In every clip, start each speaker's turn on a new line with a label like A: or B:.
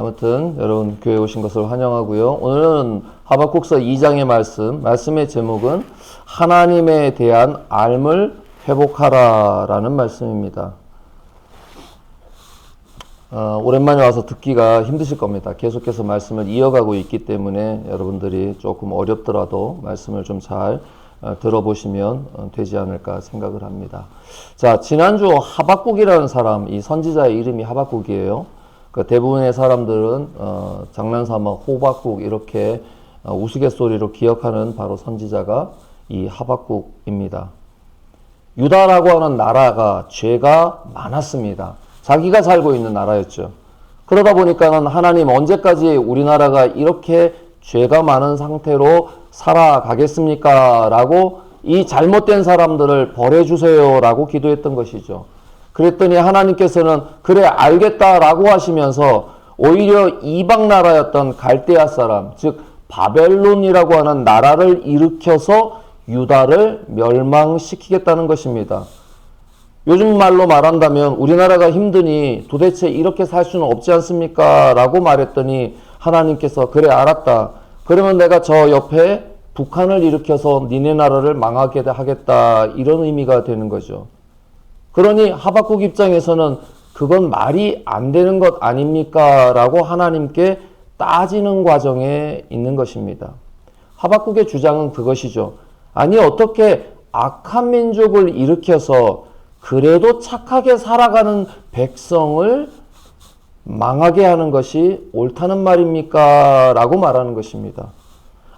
A: 아무튼 여러분 교회에 오신 것을 환영하고요. 오늘은 하박국서 2장의 말씀의 제목은 하나님에 대한 알을 회복하라 라는 말씀입니다. 오랜만에 와서 듣기가 힘드실 겁니다. 계속해서 말씀을 이어가고 있기 때문에 여러분들이 조금 어렵더라도 말씀을 좀 잘 들어보시면 되지 않을까 생각을 합니다. 자, 지난주 하박국이라는 사람, 이 선지자의 이름이 하박국이에요. 대부분의 사람들은 장난삼아 호박국 이렇게 우스갯소리로 기억하는 바로 선지자가 이 하박국입니다. 유다라고 하는 나라가 죄가 많았습니다. 자기가 살고 있는 나라였죠. 그러다 보니까는 하나님 언제까지 우리나라가 이렇게 죄가 많은 상태로 살아가겠습니까? 라고 이 잘못된 사람들을 벌해주세요 라고 기도했던 것이죠. 그랬더니 하나님께서는 그래 알겠다라고 하시면서 오히려 이방 나라였던 갈대아 사람, 즉 바벨론이라고 하는 나라를 일으켜서 유다를 멸망시키겠다는 것입니다. 요즘 말로 말한다면 우리나라가 힘드니 도대체 이렇게 살 수는 없지 않습니까? 라고 말했더니 하나님께서 그래 알았다. 그러면 내가 저 옆에 북한을 일으켜서 니네 나라를 망하게 하겠다. 이런 의미가 되는 거죠. 그러니 하박국 입장에서는 그건 말이 안 되는 것 아닙니까? 라고 하나님께 따지는 과정에 있는 것입니다. 하박국의 주장은 그것이죠. 아니 어떻게 악한 민족을 일으켜서 그래도 착하게 살아가는 백성을 망하게 하는 것이 옳다는 말입니까? 라고 말하는 것입니다.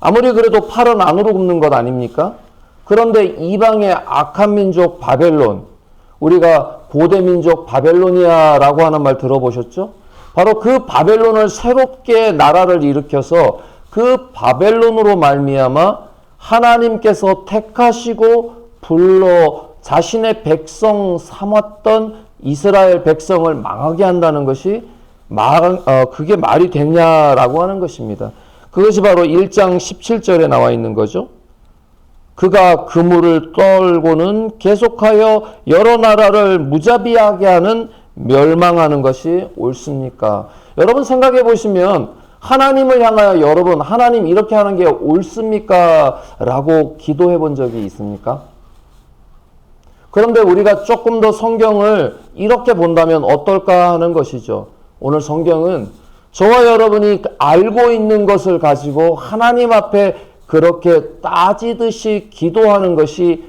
A: 아무리 그래도 팔은 안으로 굽는 것 아닙니까? 그런데 이방의 악한 민족 바벨론, 우리가 고대 민족 바벨로니아라고 하는 말 들어보셨죠? 바로 그 바벨론을 새롭게 나라를 일으켜서 그 바벨론으로 말미암아 하나님께서 택하시고 불러 자신의 백성 삼았던 이스라엘 백성을 망하게 한다는 것이 그게 말이 되냐라고 하는 것입니다. 그것이 바로 1장 17절에 나와 있는 거죠. 그가 그물을 떨고는 계속하여 여러 나라를 무자비하게 하는 멸망하는 것이 옳습니까? 여러분 생각해 보시면 하나님을 향하여 여러분 하나님 이렇게 하는 게 옳습니까? 라고 기도해 본 적이 있습니까? 그런데 우리가 조금 더 성경을 이렇게 본다면 어떨까 하는 것이죠. 오늘 성경은 저와 여러분이 알고 있는 것을 가지고 하나님 앞에 그렇게 따지듯이 기도하는 것이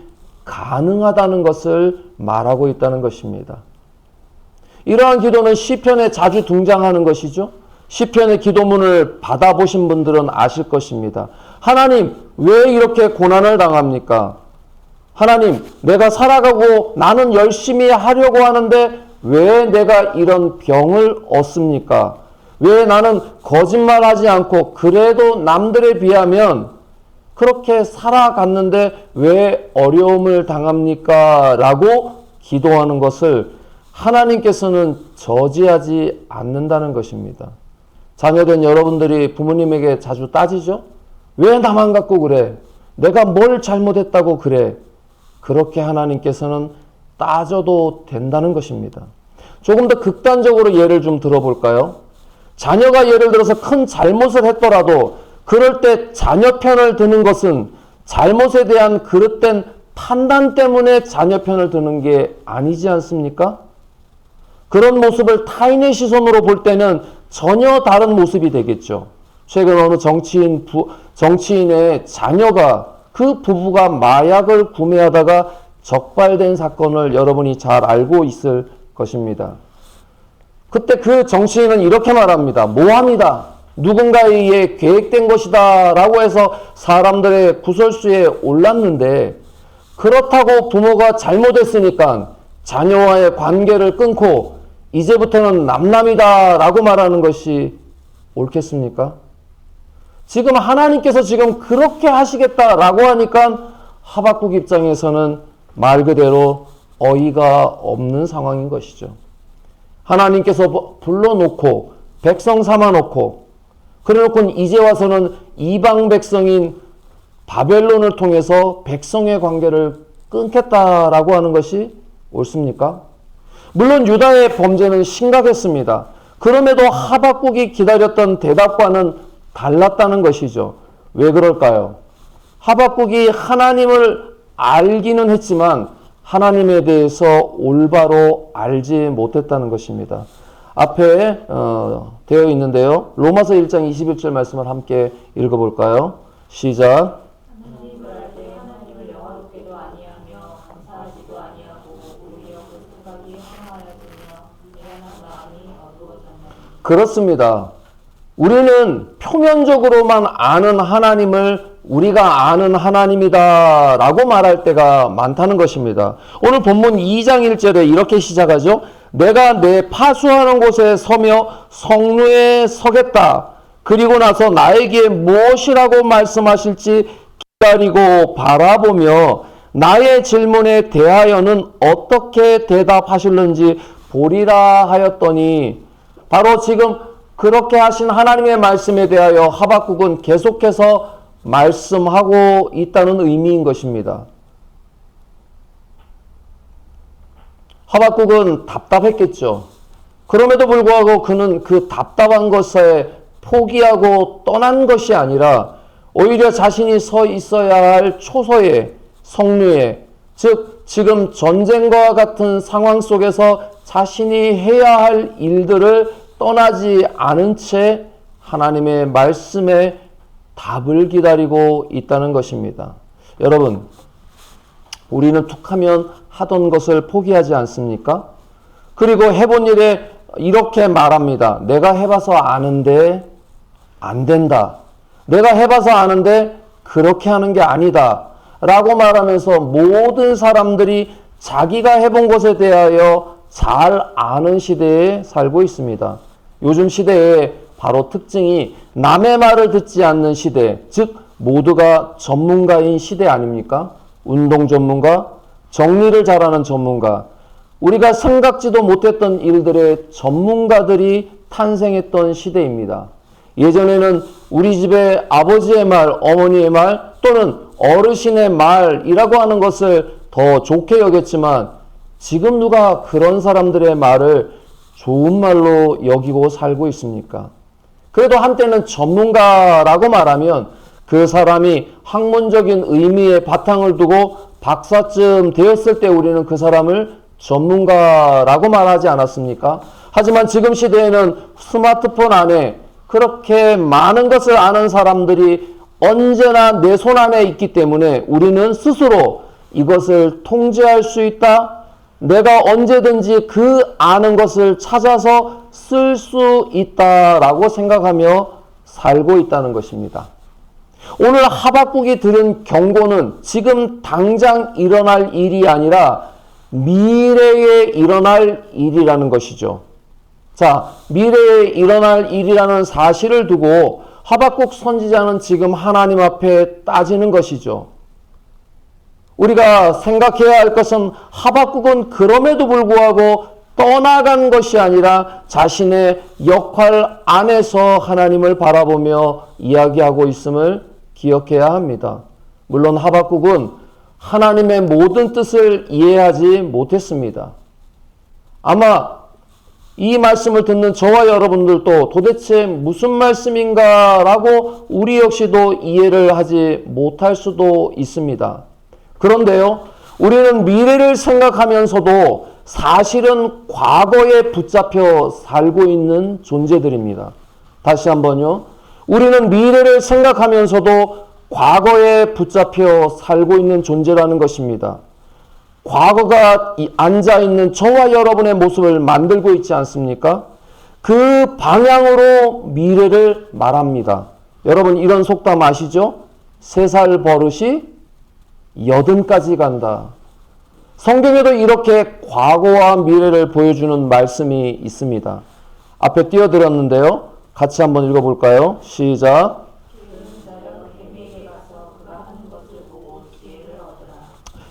A: 가능하다는 것을 말하고 있다는 것입니다. 이러한 기도는 시편에 자주 등장하는 것이죠. 시편의 기도문을 받아보신 분들은 아실 것입니다. 하나님, 왜 이렇게 고난을 당합니까? 하나님, 내가 살아가고 나는 열심히 하려고 하는데 왜 내가 이런 병을 얻습니까? 왜 나는 거짓말하지 않고 그래도 남들에 비하면 그렇게 살아갔는데 왜 어려움을 당합니까? 라고 기도하는 것을 하나님께서는 저지하지 않는다는 것입니다. 자녀된 여러분들이 부모님에게 자주 따지죠? 왜 나만 갖고 그래? 내가 뭘 잘못했다고 그래? 그렇게 하나님께서는 따져도 된다는 것입니다. 조금 더 극단적으로 예를 좀 들어볼까요? 자녀가 예를 들어서 큰 잘못을 했더라도 그럴 때 자녀 편을 드는 것은 잘못에 대한 그릇된 판단 때문에 자녀 편을 드는 게 아니지 않습니까? 그런 모습을 타인의 시선으로 볼 때는 전혀 다른 모습이 되겠죠. 최근 어느 정치인의 자녀가 그 부부가 마약을 구매하다가 적발된 사건을 여러분이 잘 알고 있을 것입니다. 그때 그 정치인은 이렇게 말합니다. 모함이다. 누군가에 의해 계획된 것이다. 라고 해서 사람들의 구설수에 올랐는데 그렇다고 부모가 잘못했으니까 자녀와의 관계를 끊고 이제부터는 남남이다. 라고 말하는 것이 옳겠습니까? 지금 하나님께서 지금 그렇게 하시겠다라고 하니까 하박국 입장에서는 말 그대로 어이가 없는 상황인 것이죠. 하나님께서 불러놓고 백성 삼아놓고 그래놓고 이제 와서는 이방 백성인 바벨론을 통해서 백성의 관계를 끊겠다라고 하는 것이 옳습니까? 물론 유다의 범죄는 심각했습니다. 그럼에도 하박국이 기다렸던 대답과는 달랐다는 것이죠. 왜 그럴까요? 하박국이 하나님을 알기는 했지만 하나님에 대해서 올바로 알지 못했다는 것입니다. 앞에 되어 있는데요. 로마서 1장 21절 말씀을 함께 읽어볼까요? 시작.
B: 하나님을 알 때 하나님을 영화롭게도 아니하며 감사하지도 아니하고 오히려 그 생각이 황하여지며 미련한 마음이 어두워졌나니.
A: 그렇습니다. 우리는 표면적으로만 아는 하나님을 우리가 아는 하나님이다 라고 말할 때가 많다는 것입니다. 오늘 본문 2장 1절에 이렇게 시작하죠. 내가 내 파수하는 곳에 서며 성루에 서겠다. 그리고 나서 나에게 무엇이라고 말씀하실지 기다리고 바라보며 나의 질문에 대하여는 어떻게 대답하실는지 보리라 하였더니, 바로 지금 그렇게 하신 하나님의 말씀에 대하여 하박국은 계속해서 말씀하고 있다는 의미인 것입니다. 하박국은 답답했겠죠. 그럼에도 불구하고 그는 그 답답한 것에 포기하고 떠난 것이 아니라 오히려 자신이 서 있어야 할 초소에, 성류에, 즉 지금 전쟁과 같은 상황 속에서 자신이 해야 할 일들을 떠나지 않은 채 하나님의 말씀에 답을 기다리고 있다는 것입니다. 여러분, 우리는 툭하면 하던 것을 포기하지 않습니까? 그리고 해본 일에 이렇게 말합니다. 내가 해봐서 아는데 안 된다. 내가 해봐서 아는데 그렇게 하는 게 아니다. 라고 말하면서 모든 사람들이 자기가 해본 것에 대하여 잘 아는 시대에 살고 있습니다. 요즘 시대의 바로 특징이 남의 말을 듣지 않는 시대, 즉 모두가 전문가인 시대 아닙니까? 운동 전문가, 정리를 잘하는 전문가, 우리가 생각지도 못했던 일들의 전문가들이 탄생했던 시대입니다. 예전에는 우리 집의 아버지의 말, 어머니의 말 또는 어르신의 말이라고 하는 것을 더 좋게 여겼지만 지금 누가 그런 사람들의 말을 좋은 말로 여기고 살고 있습니까? 그래도 한때는 전문가라고 말하면 그 사람이 학문적인 의미의 바탕을 두고 박사쯤 되었을 때 우리는 그 사람을 전문가라고 말하지 않았습니까? 하지만 지금 시대에는 스마트폰 안에 그렇게 많은 것을 아는 사람들이 언제나 내 손 안에 있기 때문에 우리는 스스로 이것을 통제할 수 있다. 내가 언제든지 그 아는 것을 찾아서 쓸 수 있다라고 생각하며 살고 있다는 것입니다. 오늘 하박국이 들은 경고는 지금 당장 일어날 일이 아니라 미래에 일어날 일이라는 것이죠. 자, 미래에 일어날 일이라는 사실을 두고 하박국 선지자는 지금 하나님 앞에 따지는 것이죠. 우리가 생각해야 할 것은 하박국은 그럼에도 불구하고 떠나간 것이 아니라 자신의 역할 안에서 하나님을 바라보며 이야기하고 있음을 기억해야 합니다. 물론 하박국은 하나님의 모든 뜻을 이해하지 못했습니다. 아마 이 말씀을 듣는 저와 여러분들도 도대체 무슨 말씀인가 라고 우리 역시도 이해를 하지 못할 수도 있습니다. 그런데요, 우리는 미래를 생각하면서도 사실은 과거에 붙잡혀 살고 있는 존재들입니다. 다시 한번요. 우리는 미래를 생각하면서도 과거에 붙잡혀 살고 있는 존재라는 것입니다. 과거가 앉아있는 저와 여러분의 모습을 만들고 있지 않습니까? 그 방향으로 미래를 말합니다. 여러분 이런 속담 아시죠? 3살 버릇이 80까지 간다. 성경에도 이렇게 과거와 미래를 보여주는 말씀이 있습니다. 앞에 띄워드렸는데요. 같이 한번 읽어볼까요? 시작.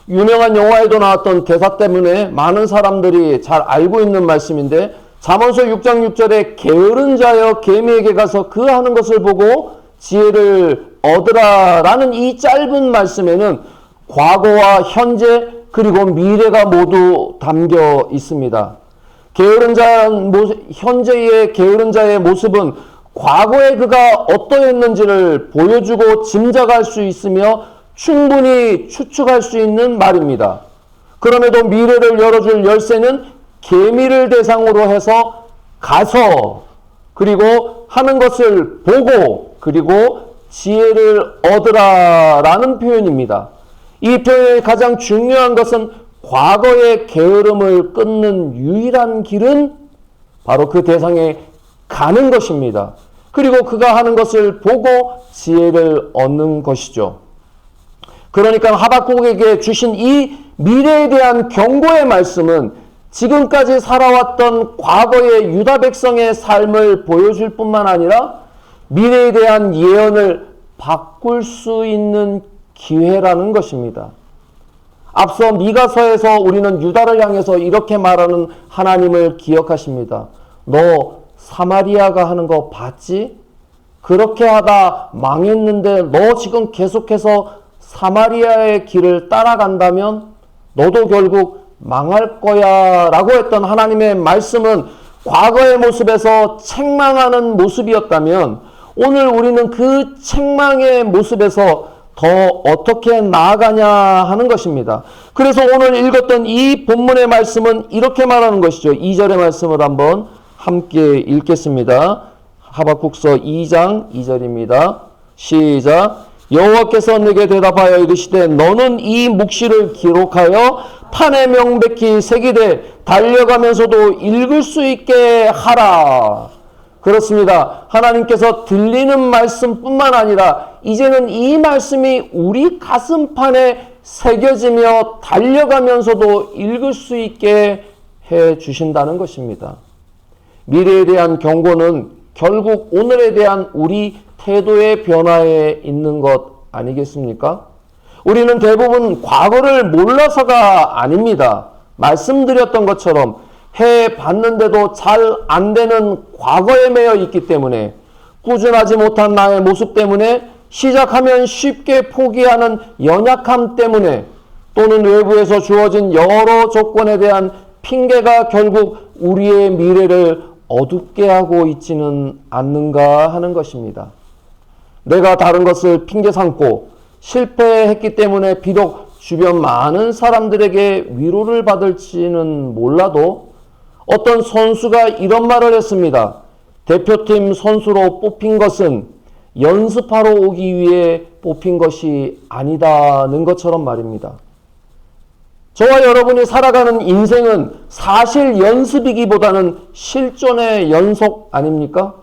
A: 유명한 영화에도 나왔던 대사 때문에 많은 사람들이 잘 알고 있는 말씀인데 잠언서 6장 6절에 게으른 자여 개미에게 가서 그 하는 것을 보고 지혜를 얻으라 라는 이 짧은 말씀에는 과거와 현재 그리고 미래가 모두 담겨 있습니다. 현재의 게으른 자의 모습은 과거에 그가 어떠했는지를 보여주고 짐작할 수 있으며 충분히 추측할 수 있는 말입니다. 그럼에도 미래를 열어줄 열쇠는 계미를 대상으로 해서 가서 그리고 하는 것을 보고 그리고 지혜를 얻으라라는 표현입니다. 이 표현의 가장 중요한 것은 과거의 게으름을 끊는 유일한 길은 바로 그 대상에 가는 것입니다. 그리고 그가 하는 것을 보고 지혜를 얻는 것이죠. 그러니까 하박국에게 주신 이 미래에 대한 경고의 말씀은 지금까지 살아왔던 과거의 유다 백성의 삶을 보여줄 뿐만 아니라 미래에 대한 예언을 바꿀 수 있는 기회라는 것입니다. 앞서 미가서에서 우리는 유다를 향해서 이렇게 말하는 하나님을 기억하십니다. 너 사마리아가 하는 거 봤지? 그렇게 하다 망했는데 너 지금 계속해서 사마리아의 길을 따라간다면 너도 결국 망할 거야 라고 했던 하나님의 말씀은 과거의 모습에서 책망하는 모습이었다면 오늘 우리는 그 책망의 모습에서 더 어떻게 나아가냐 하는 것입니다. 그래서 오늘 읽었던 이 본문의 말씀은 이렇게 말하는 것이죠. 2절의 말씀을 한번 함께 읽겠습니다. 하박국서 2장 2절입니다. 시작. 여호와께서 내게 대답하여 이르시되 너는 이 묵시를 기록하여 판에 명백히 새기되 달려가면서도 읽을 수 있게 하라. 그렇습니다. 하나님께서 들리는 말씀뿐만 아니라 이제는 이 말씀이 우리 가슴판에 새겨지며 달려가면서도 읽을 수 있게 해 주신다는 것입니다. 미래에 대한 경고는 결국 오늘에 대한 우리 태도의 변화에 있는 것 아니겠습니까? 우리는 대부분 과거를 몰라서가 아닙니다. 말씀드렸던 것처럼 해봤는데도 잘 안 되는 과거에 매여 있기 때문에 꾸준하지 못한 나의 모습 때문에 시작하면 쉽게 포기하는 연약함 때문에 또는 외부에서 주어진 여러 조건에 대한 핑계가 결국 우리의 미래를 어둡게 하고 있지는 않는가 하는 것입니다. 내가 다른 것을 핑계 삼고 실패했기 때문에 비록 주변 많은 사람들에게 위로를 받을지는 몰라도 어떤 선수가 이런 말을 했습니다. 대표팀 선수로 뽑힌 것은 연습하러 오기 위해 뽑힌 것이 아니다는 것처럼 말입니다. 저와 여러분이 살아가는 인생은 사실 연습이기보다는 실존의 연속 아닙니까?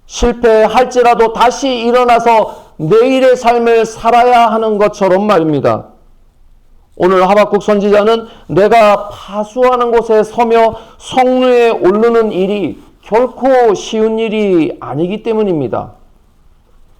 A: 실패할지라도 다시 일어나서 내일의 삶을 살아야 하는 것처럼 말입니다. 오늘 하박국 선지자는 내가 파수하는 곳에 서며 성루에 오르는 일이 결코 쉬운 일이 아니기 때문입니다.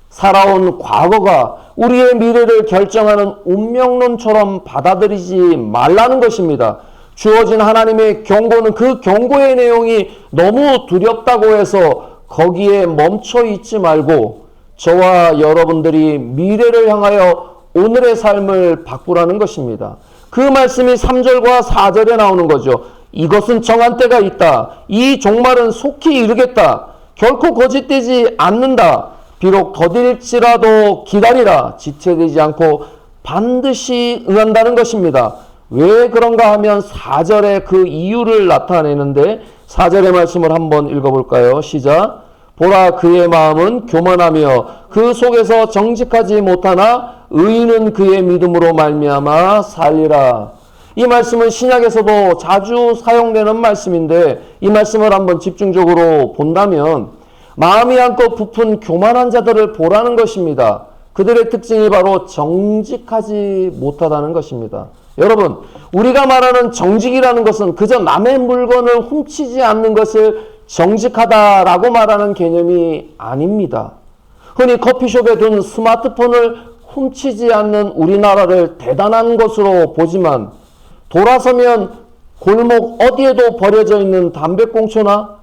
A: 살아온 과거가 우리의 미래를 결정하는 운명론처럼 받아들이지 말라는 것입니다. 주어진 하나님의 경고는 그 경고의 내용이 너무 두렵다고 해서 거기에 멈춰 있지 말고 저와 여러분들이 미래를 향하여 오늘의 삶을 바꾸라는 것입니다. 그 말씀이 3절과 4절에 나오는 거죠. 이것은 정한 때가 있다. 이 종말은 속히 이르겠다. 결코 거짓되지 않는다. 비록 더딜지라도 기다리라. 지체되지 않고 반드시 응한다는 것입니다. 왜 그런가 하면 4절에 그 이유를 나타내는데 4절의 말씀을 한번 읽어볼까요? 시작. 보라 그의 마음은 교만하며 그 속에서 정직하지 못하나 의인은 그의 믿음으로 말미암아 살리라. 이 말씀은 신약에서도 자주 사용되는 말씀인데 이 말씀을 한번 집중적으로 본다면 마음이 한껏 부푼 교만한 자들을 보라는 것입니다. 그들의 특징이 바로 정직하지 못하다는 것입니다. 여러분, 우리가 말하는 정직이라는 것은 그저 남의 물건을 훔치지 않는 것을 정직하다라고 말하는 개념이 아닙니다. 흔히 커피숍에 둔 스마트폰을 훔치지 않는 우리나라를 대단한 것으로 보지만 돌아서면 골목 어디에도 버려져 있는 담배꽁초나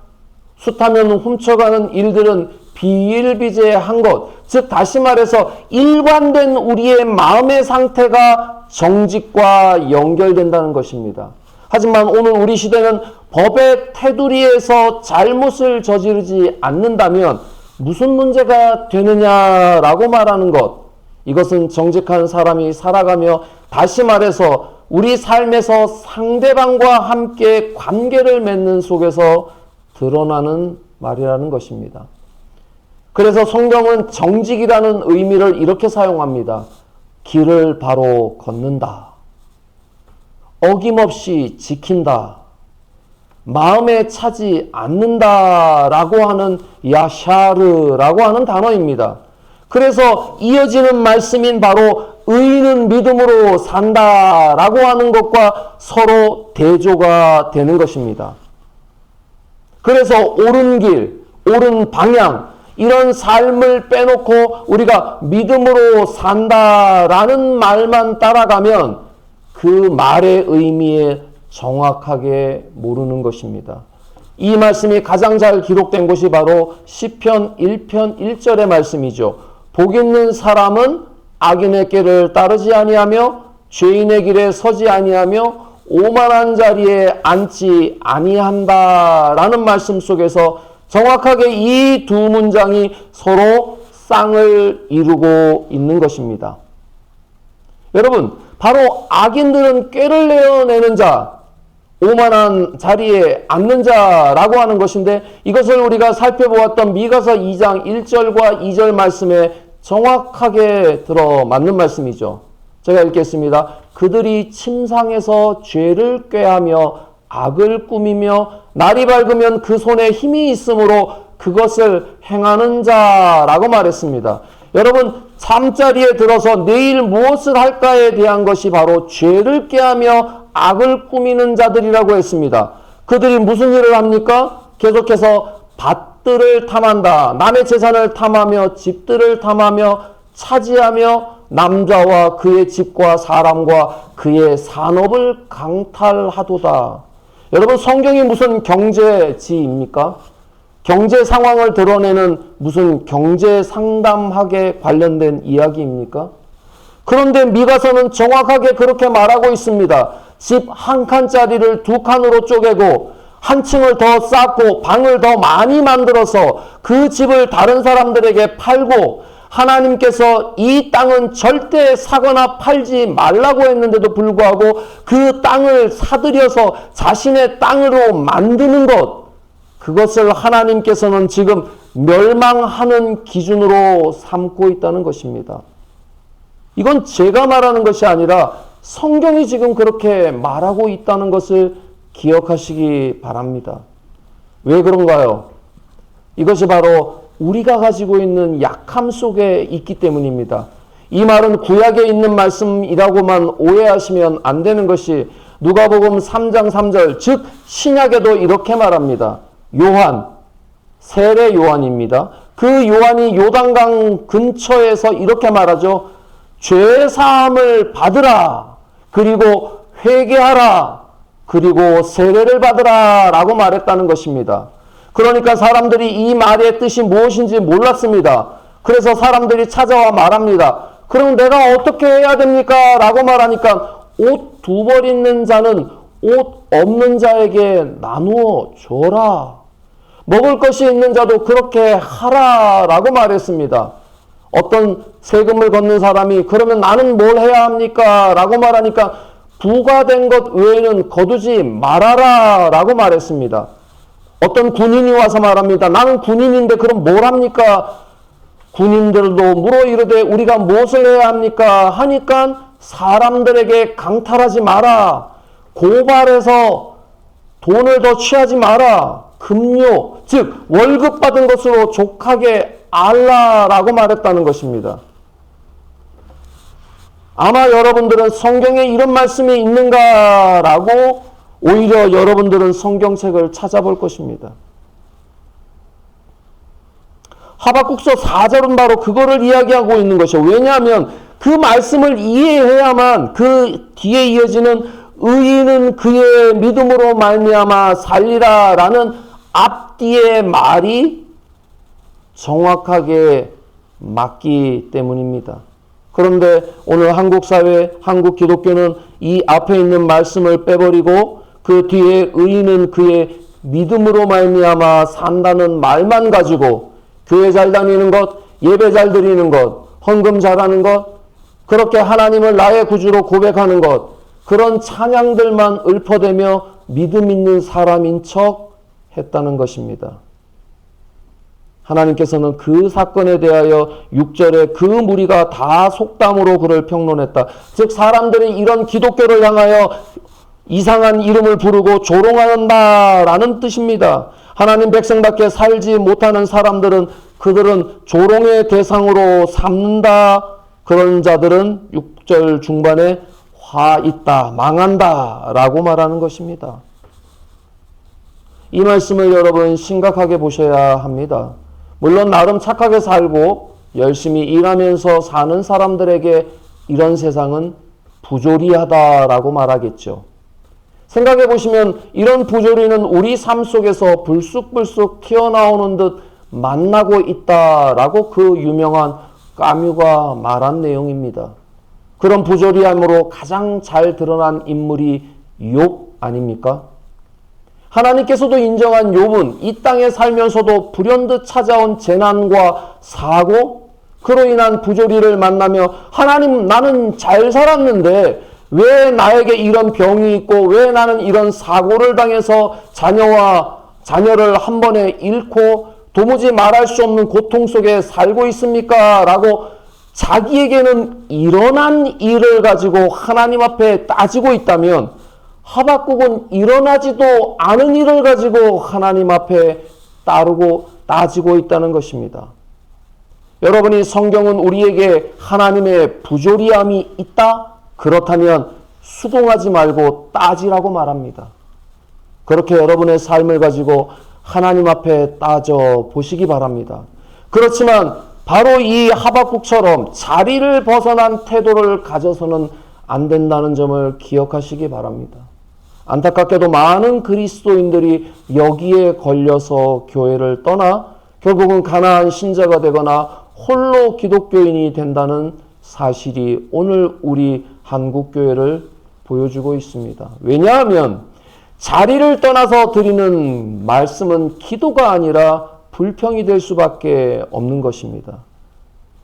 A: 숱하면 훔쳐가는 일들은 비일비재한 것, 즉 다시 말해서 일관된 우리의 마음의 상태가 정직과 연결된다는 것입니다. 하지만 오늘 우리 시대는 법의 테두리에서 잘못을 저지르지 않는다면 무슨 문제가 되느냐라고 말하는 것. 이것은 정직한 사람이 살아가며 다시 말해서 우리 삶에서 상대방과 함께 관계를 맺는 속에서 드러나는 말이라는 것입니다. 그래서 성경은 정직이라는 의미를 이렇게 사용합니다. 길을 바로 걷는다. 어김없이 지킨다. 마음에 차지 않는다라고 하는 야샤르라고 하는 단어입니다. 그래서 이어지는 말씀인 바로 의인은 믿음으로 산다라고 하는 것과 서로 대조가 되는 것입니다. 그래서 옳은 길, 옳은 방향, 이런 삶을 빼놓고 우리가 믿음으로 산다라는 말만 따라가면 그 말의 의미에 정확하게 모르는 것입니다. 이 말씀이 가장 잘 기록된 곳이 바로 시편 1편 1절의 말씀이죠. 복 있는 사람은 악인의 길을 따르지 아니하며 죄인의 길에 서지 아니하며 오만한 자리에 앉지 아니한다라는 말씀 속에서 정확하게 이 두 문장이 서로 쌍을 이루고 있는 것입니다. 여러분, 바로 악인들은 꾀를 내어내는 자, 오만한 자리에 앉는 자라고 하는 것인데 이것을 우리가 살펴보았던 미가서 2장 1절과 2절 말씀에 정확하게 들어맞는 말씀이죠. 제가 읽겠습니다. 그들이 침상에서 죄를 꾀하며 악을 꾸미며 날이 밝으면 그 손에 힘이 있으므로 그것을 행하는 자라고 말했습니다. 여러분, 잠자리에 들어서 내일 무엇을 할까에 대한 것이 바로 죄를 꾀하며 악을 꾸미는 자들이라고 했습니다. 그들이 무슨 일을 합니까? 계속해서 밭들을 탐한다. 남의 재산을 탐하며 집들을 탐하며 차지하며 남자와 그의 집과 사람과 그의 산업을 강탈하도다. 여러분, 성경이 무슨 경제지입니까? 경제 상황을 드러내는 무슨 경제 상담학에 관련된 이야기입니까? 그런데 미가서는 정확하게 그렇게 말하고 있습니다. 집 한 칸짜리를 두 칸으로 쪼개고 한 층을 더 쌓고 방을 더 많이 만들어서 그 집을 다른 사람들에게 팔고 하나님께서 이 땅은 절대 사거나 팔지 말라고 했는데도 불구하고 그 땅을 사들여서 자신의 땅으로 만드는 것, 그것을 하나님께서는 지금 멸망하는 기준으로 삼고 있다는 것입니다. 이건 제가 말하는 것이 아니라 성경이 지금 그렇게 말하고 있다는 것을 기억하시기 바랍니다. 왜 그런가요? 이것이 바로 우리가 가지고 있는 약함 속에 있기 때문입니다. 이 말은 구약에 있는 말씀이라고만 오해하시면 안 되는 것이 누가복음 3장 3절, 즉 신약에도 이렇게 말합니다. 요한, 세례 요한입니다. 그 요한이 요단강 근처에서 이렇게 말하죠. 죄 사함을 받으라. 그리고 회개하라. 그리고 세례를 받으라 라고 말했다는 것입니다. 그러니까 사람들이 이 말의 뜻이 무엇인지 몰랐습니다. 그래서 사람들이 찾아와 말합니다. 그럼 내가 어떻게 해야 됩니까? 라고 말하니까 옷 두 벌 있는 자는 옷 없는 자에게 나누어 줘라. 먹을 것이 있는 자도 그렇게 하라 라고 말했습니다. 어떤 세금을 걷는 사람이 그러면 나는 뭘 해야 합니까? 라고 말하니까 부과된 것 외에는 거두지 말아라 라고 말했습니다. 어떤 군인이 와서 말합니다. 나는 군인인데 그럼 뭘 합니까? 군인들도 물어 이르되 우리가 무엇을 해야 합니까? 하니까 사람들에게 강탈하지 마라. 고발해서 돈을 더 취하지 마라. 급료, 즉 월급 받은 것으로 족하게 알라라고 말했다는 것입니다. 아마 여러분들은 성경에 이런 말씀이 있는가라고 오히려 여러분들은 성경책을 찾아볼 것입니다. 하박국서 4절은 바로 그거를 이야기하고 있는 것이요. 왜냐하면 그 말씀을 이해해야만 그 뒤에 이어지는 의인은 그의 믿음으로 말미암아 살리라 라는 앞뒤의 말이 정확하게 맞기 때문입니다. 그런데 오늘 한국 사회, 한국 기독교는 이 앞에 있는 말씀을 빼버리고 그 뒤에 의인은 그의 믿음으로 말미암아 산다는 말만 가지고 교회 잘 다니는 것, 예배 잘 드리는 것, 헌금 잘하는 것, 그렇게 하나님을 나의 구주로 고백하는 것, 그런 찬양들만 읊어대며 믿음 있는 사람인 척 했다는 것입니다. 하나님께서는 그 사건에 대하여 6절에 그 무리가 다 속담으로 그를 평론했다. 즉 사람들이 이런 기독교를 향하여 이상한 이름을 부르고 조롱한다라는 뜻입니다. 하나님 백성답게 살지 못하는 사람들은 그들은 조롱의 대상으로 삼는다. 그런 자들은 6절 중반에 화 있다, 망한다 라고 말하는 것입니다. 이 말씀을 여러분 심각하게 보셔야 합니다. 물론 나름 착하게 살고 열심히 일하면서 사는 사람들에게 이런 세상은 부조리하다라고 말하겠죠. 생각해 보시면 이런 부조리는 우리 삶 속에서 불쑥불쑥 튀어나오는 듯 만나고 있다라고 그 유명한 까뮤가 말한 내용입니다. 그런 부조리함으로 가장 잘 드러난 인물이 욥 아닙니까? 하나님께서도 인정한 욥은 이 땅에 살면서도 불현듯 찾아온 재난과 사고, 그로 인한 부조리를 만나며 하나님 나는 잘 살았는데 왜 나에게 이런 병이 있고 왜 나는 이런 사고를 당해서 자녀를 한 번에 잃고 도무지 말할 수 없는 고통 속에 살고 있습니까? 라고 자기에게는 일어난 일을 가지고 하나님 앞에 따지고 있다면 하박국은 일어나지도 않은 일을 가지고 하나님 앞에 따지고 있다는 것입니다. 여러분이 성경은 우리에게 하나님의 부조리함이 있다? 그렇다면 수동하지 말고 따지라고 말합니다. 그렇게 여러분의 삶을 가지고 하나님 앞에 따져 보시기 바랍니다. 그렇지만 바로 이 하박국처럼 자리를 벗어난 태도를 가져서는 안 된다는 점을 기억하시기 바랍니다. 안타깝게도 많은 그리스도인들이 여기에 걸려서 교회를 떠나 결국은 가난한 신자가 되거나 홀로 기독교인이 된다는 사실이 오늘 우리 한국교회를 보여주고 있습니다. 왜냐하면 자리를 떠나서 드리는 말씀은 기도가 아니라 불평이 될 수밖에 없는 것입니다.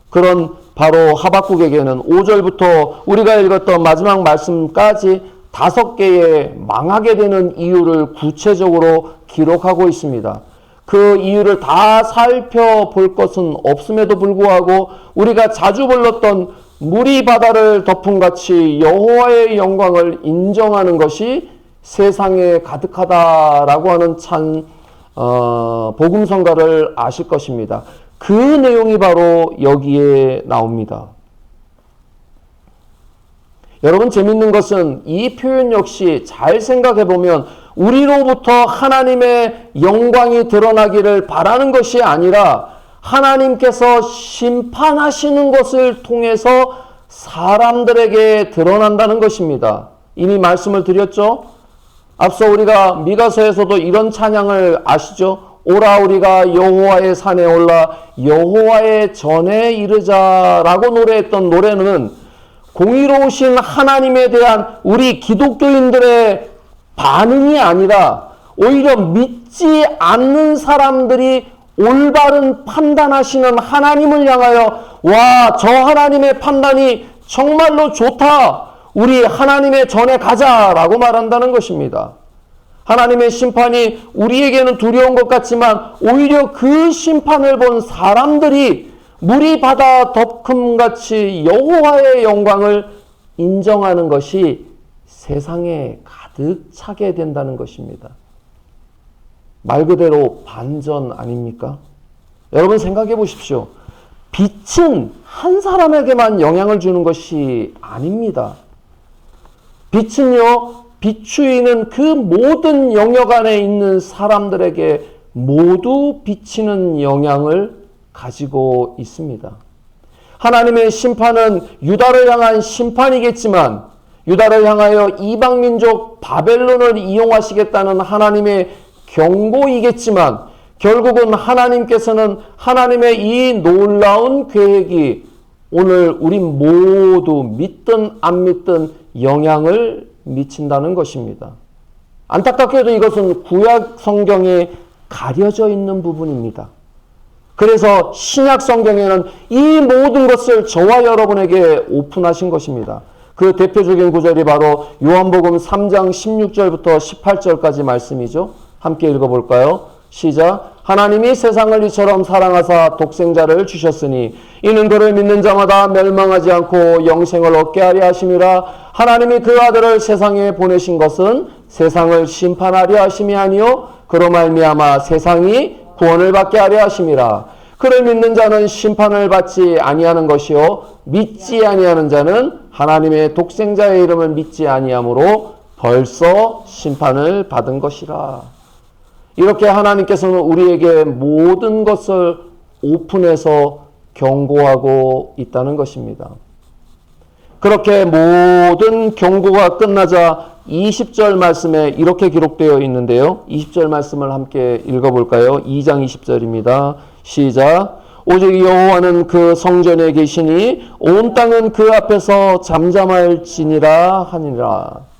A: 그런 바로 하박국에게는 5절부터 우리가 읽었던 마지막 말씀까지 5개의 망하게 되는 이유를 구체적으로 기록하고 있습니다. 그 이유를 다 살펴볼 것은 없음에도 불구하고 우리가 자주 불렀던 물이 바다를 덮음같이 여호와의 영광을 인정하는 것이 세상에 가득하다라고 하는 복음성가를 아실 것입니다. 그 내용이 바로 여기에 나옵니다. 여러분 재밌는 것은 이 표현 역시 잘 생각해 보면 우리로부터 하나님의 영광이 드러나기를 바라는 것이 아니라 하나님께서 심판하시는 것을 통해서 사람들에게 드러난다는 것입니다. 이미 말씀을 드렸죠? 앞서 우리가 미가서에서도 이런 찬양을 아시죠? 오라 우리가 여호와의 산에 올라 여호와의 전에 이르자라고 노래했던 노래는 공의로우신 하나님에 대한 우리 기독교인들의 반응이 아니라 오히려 믿지 않는 사람들이 올바른 판단하시는 하나님을 향하여 와, 저 하나님의 판단이 정말로 좋다. 우리 하나님의 전에 가자라고 말한다는 것입니다. 하나님의 심판이 우리에게는 두려운 것 같지만 오히려 그 심판을 본 사람들이 물이 바다 덮음같이 여호와의 영광을 인정하는 것이 세상에 가득 차게 된다는 것입니다. 말 그대로 반전 아닙니까? 여러분 생각해 보십시오. 빛은 한 사람에게만 영향을 주는 것이 아닙니다. 빛은요, 비추이는 그 모든 영역 안에 있는 사람들에게 모두 비치는 영향을 가지고 있습니다. 하나님의 심판은 유다를 향한 심판이겠지만 유다를 향하여 이방민족 바벨론을 이용하시겠다는 하나님의 경고이겠지만 결국은 하나님께서는 하나님의 이 놀라운 계획이 오늘 우리 모두 믿든 안 믿든 영향을 미친다는 것입니다. 안타깝게도 이것은 구약 성경에 가려져 있는 부분입니다. 그래서 신약 성경에는 이 모든 것을 저와 여러분에게 오픈하신 것입니다. 그 대표적인 구절이 바로 요한복음 3장 16절부터 18절까지 말씀이죠. 함께 읽어볼까요? 시작. 하나님이 세상을 이처럼 사랑하사 독생자를 주셨으니 이는 그를 믿는 자마다 멸망하지 않고 영생을 얻게 하려 하심이라. 하나님이 그 아들을 세상에 보내신 것은 세상을 심판하려 하심이 아니요 그로 말미암아 세상이 구원을 받게 하려 하심이라. 그를 믿는 자는 심판을 받지 아니하는 것이요 믿지 아니하는 자는 하나님의 독생자의 이름을 믿지 아니하므로 벌써 심판을 받은 것이라. 이렇게 하나님께서는 우리에게 모든 것을 오픈해서 경고하고 있다는 것입니다. 그렇게 모든 경고가 끝나자 20절 말씀에 이렇게 기록되어 있는데요. 20절 말씀을 함께 읽어볼까요? 2장 20절입니다. 시작. 오직 여호와는 그 성전에 계시니 온 땅은 그 앞에서 잠잠할지니라 하니라.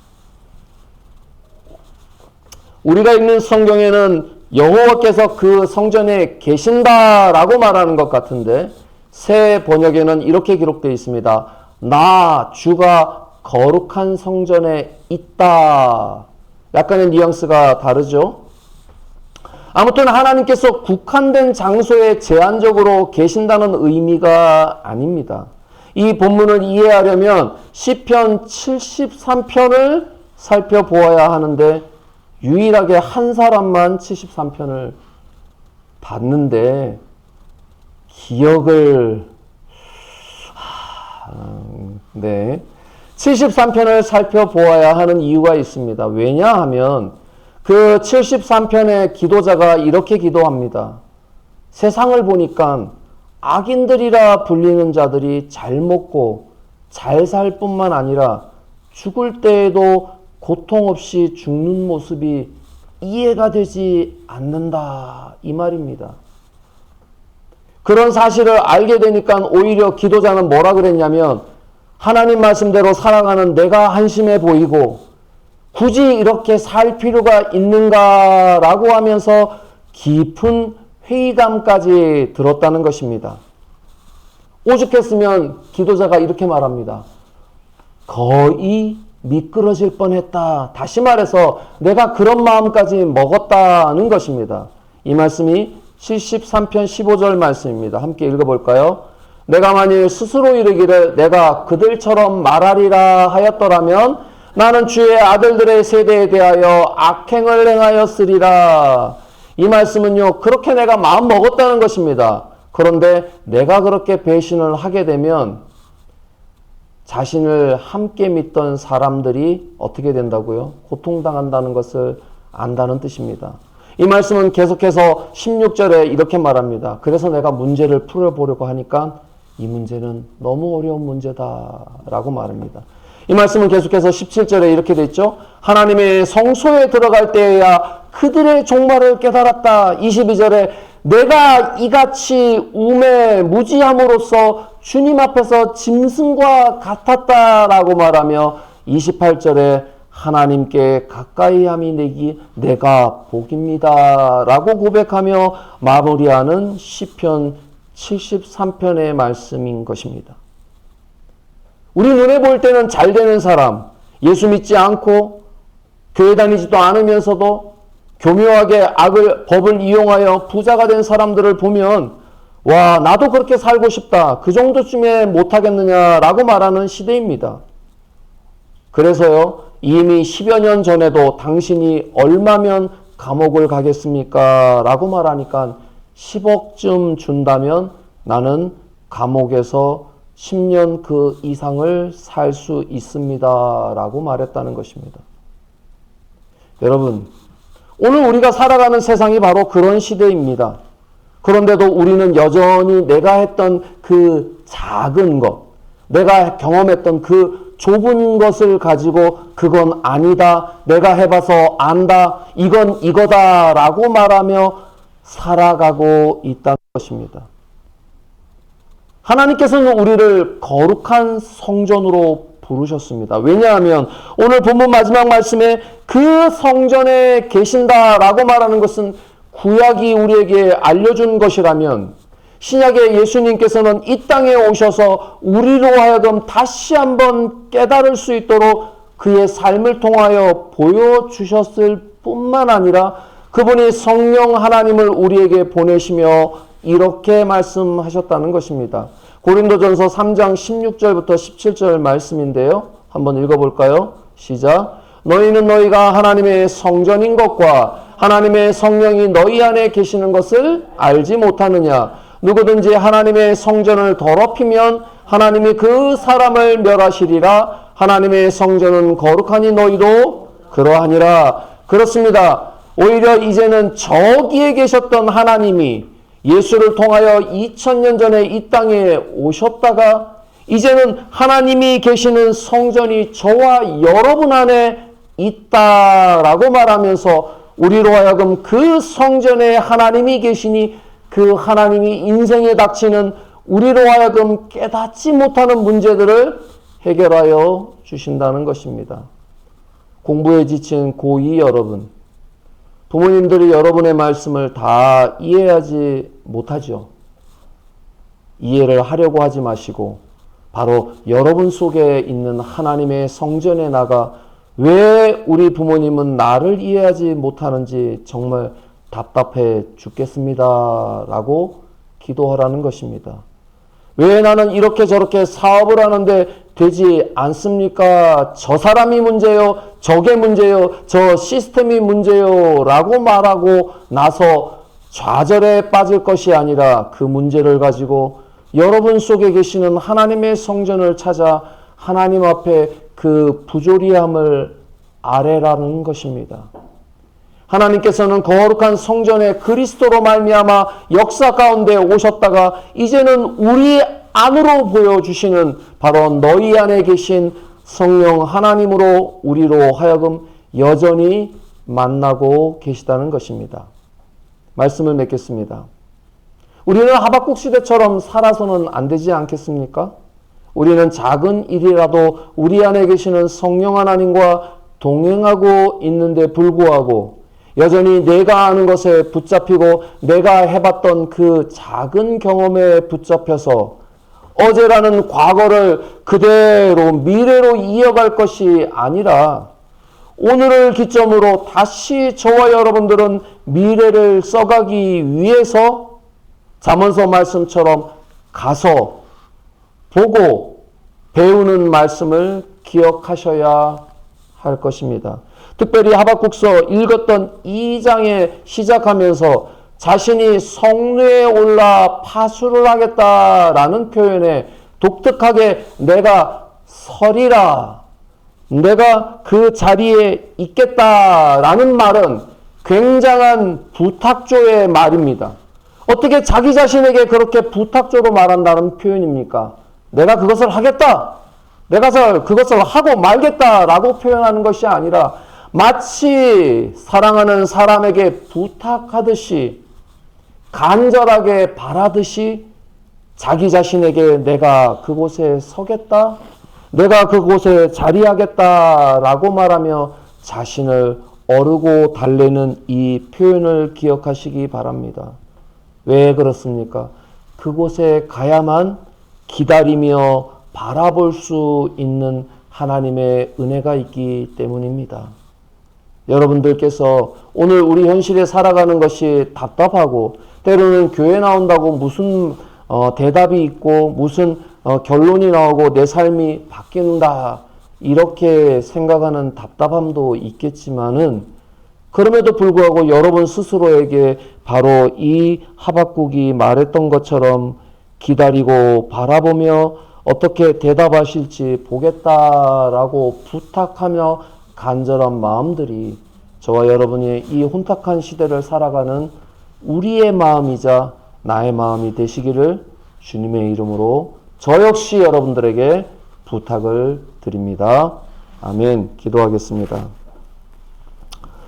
A: 우리가 읽는 성경에는 여호와께서 그 성전에 계신다라고 말하는 것 같은데 새 번역에는 이렇게 기록되어 있습니다. 나 주가 거룩한 성전에 있다. 약간의 뉘앙스가 다르죠. 아무튼 하나님께서 국한된 장소에 제한적으로 계신다는 의미가 아닙니다. 이 본문을 이해하려면 시편 73편을 살펴보아야 하는데 유일하게 한 사람만 73편을 봤는데 기억을 73편을 살펴보아야 하는 이유가 있습니다. 왜냐하면 그 73편의 기도자가 이렇게 기도합니다. 세상을 보니까 악인들이라 불리는 자들이 잘 먹고 잘 살 뿐만 아니라 죽을 때에도 고통 없이 죽는 모습이 이해가 되지 않는다. 이 말입니다. 그런 사실을 알게 되니까 오히려 기도자는 뭐라 그랬냐면 하나님 말씀대로 살아가는 내가 한심해 보이고 굳이 이렇게 살 필요가 있는가라고 하면서 깊은 회의감까지 들었다는 것입니다. 오죽했으면 기도자가 이렇게 말합니다. 거의 미끄러질 뻔했다. 다시 말해서 내가 그런 마음까지 먹었다는 것입니다. 이 말씀이 73편 15절 말씀입니다. 함께 읽어볼까요? 내가 만일 스스로 이르기를 내가 그들처럼 말하리라 하였더라면 나는 주의 아들들의 세대에 대하여 악행을 행하였으리라. 이 말씀은요, 그렇게 내가 마음 먹었다는 것입니다. 그런데 내가 그렇게 배신을 하게 되면 자신을 함께 믿던 사람들이 어떻게 된다고요? 고통당한다는 것을 안다는 뜻입니다. 이 말씀은 계속해서 16절에 이렇게 말합니다. 그래서 내가 문제를 풀어보려고 하니까 이 문제는 너무 어려운 문제다라고 말합니다. 이 말씀은 계속해서 17절에 이렇게 돼 있죠. 하나님의 성소에 들어갈 때에야 그들의 종말을 깨달았다. 22절에 내가 이같이 우매무지함으로써 주님 앞에서 짐승과 같았다라고 말하며 28절에 하나님께 가까이함이 내가 복입니다 라고 고백하며 마무리하는 시편 73편의 말씀인 것입니다. 우리 눈에 볼 때는 잘 되는 사람, 예수 믿지 않고 교회 다니지도 않으면서도 교묘하게 법을 이용하여 부자가 된 사람들을 보면 와, 나도 그렇게 살고 싶다. 그 정도쯤에 못하겠느냐라고 말하는 시대입니다. 그래서요, 이미 10여 년 전에도 당신이 얼마면 감옥을 가겠습니까? 라고 말하니까 10억쯤 준다면 나는 감옥에서 10년 그 이상을 살 수 있습니다. 라고 말했다는 것입니다. 여러분, 오늘 우리가 살아가는 세상이 바로 그런 시대입니다. 그런데도 우리는 여전히 내가 했던 그 작은 것, 내가 경험했던 그 좁은 것을 가지고 그건 아니다, 내가 해봐서 안다, 이건 이거다 라고 말하며 살아가고 있다는 것입니다. 하나님께서는 우리를 거룩한 성전으로 부르셨습니다. 왜냐하면 오늘 본문 마지막 말씀에 그 성전에 계신다라고 말하는 것은 구약이 우리에게 알려준 것이라면 신약의 예수님께서는 이 땅에 오셔서 우리로 하여금 다시 한번 깨달을 수 있도록 그의 삶을 통하여 보여주셨을 뿐만 아니라 그분이 성령 하나님을 우리에게 보내시며 이렇게 말씀하셨다는 것입니다. 고린도전서 3장 16절부터 17절 말씀인데요. 한번 읽어볼까요? 시작. 너희는 너희가 하나님의 성전인 것과 하나님의 성령이 너희 안에 계시는 것을 알지 못하느냐. 누구든지 하나님의 성전을 더럽히면 하나님이 그 사람을 멸하시리라. 하나님의 성전은 거룩하니 너희도 그러하니라. 그렇습니다. 오히려 이제는 저기에 계셨던 하나님이 예수를 통하여 2000년 전에 이 땅에 오셨다가 이제는 하나님이 계시는 성전이 저와 여러분 안에 있다라고 말하면서 우리로 하여금 그 성전에 하나님이 계시니 그 하나님이 인생에 닥치는 우리로 하여금 깨닫지 못하는 문제들을 해결하여 주신다는 것입니다. 공부에 지친 고2 여러분, 부모님들이 여러분의 말씀을 다 이해하지 못하죠. 이해를 하려고 하지 마시고 바로 여러분 속에 있는 하나님의 성전에 나가 왜 우리 부모님은 나를 이해하지 못하는지 정말 답답해 죽겠습니다 라고 기도하라는 것입니다. 왜 나는 이렇게 저렇게 사업을 하는데 되지 않습니까? 저 사람이 문제요, 저게 문제요, 저 시스템이 문제요 라고 말하고 나서 좌절에 빠질 것이 아니라 그 문제를 가지고 여러분 속에 계시는 하나님의 성전을 찾아 하나님 앞에 그 부조리함을 아뢰라는 것입니다. 하나님께서는 거룩한 성전에 그리스도로 말미암아 역사 가운데 오셨다가 이제는 우리 안으로 보여주시는 바로 너희 안에 계신 성령 하나님으로 우리로 하여금 여전히 만나고 계시다는 것입니다. 말씀을 맺겠습니다. 우리는 하박국 시대처럼 살아서는 안 되지 않겠습니까? 우리는 작은 일이라도 우리 안에 계시는 성령 하나님과 동행하고 있는데 불구하고 여전히 내가 아는 것에 붙잡히고 내가 해봤던 그 작은 경험에 붙잡혀서 어제라는 과거를 그대로 미래로 이어갈 것이 아니라 오늘을 기점으로 다시 저와 여러분들은 미래를 써가기 위해서 잠언서 말씀처럼 가서 보고 배우는 말씀을 기억하셔야 할 것입니다. 특별히 하박국서 읽었던 2장에 시작하면서 자신이 성루에 올라 파수를 하겠다라는 표현에 독특하게 내가 서리라, 내가 그 자리에 있겠다라는 말은 굉장한 부탁조의 말입니다. 어떻게 자기 자신에게 그렇게 부탁조로 말한다는 표현입니까? 내가 그것을 하겠다, 내가 그것을 하고 말겠다라고 표현하는 것이 아니라 마치 사랑하는 사람에게 부탁하듯이 간절하게 바라듯이 자기 자신에게 내가 그곳에 서겠다, 내가 그곳에 자리하겠다라고 말하며 자신을 어르고 달래는 이 표현을 기억하시기 바랍니다. 왜 그렇습니까? 그곳에 가야만 기다리며 바라볼 수 있는 하나님의 은혜가 있기 때문입니다. 여러분들께서 오늘 우리 현실에 살아가는 것이 답답하고 때로는 교회 나온다고 무슨 대답이 있고 무슨 결론이 나오고 내 삶이 바뀐다 이렇게 생각하는 답답함도 있겠지만은 그럼에도 불구하고 여러분 스스로에게 바로 이 하박국이 말했던 것처럼 기다리고 바라보며 어떻게 대답하실지 보겠다라고 부탁하며 간절한 마음들이 저와 여러분이 이 혼탁한 시대를 살아가는 우리의 마음이자 나의 마음이 되시기를 주님의 이름으로 저 역시 여러분들에게 부탁을 드립니다. 아멘. 기도하겠습니다.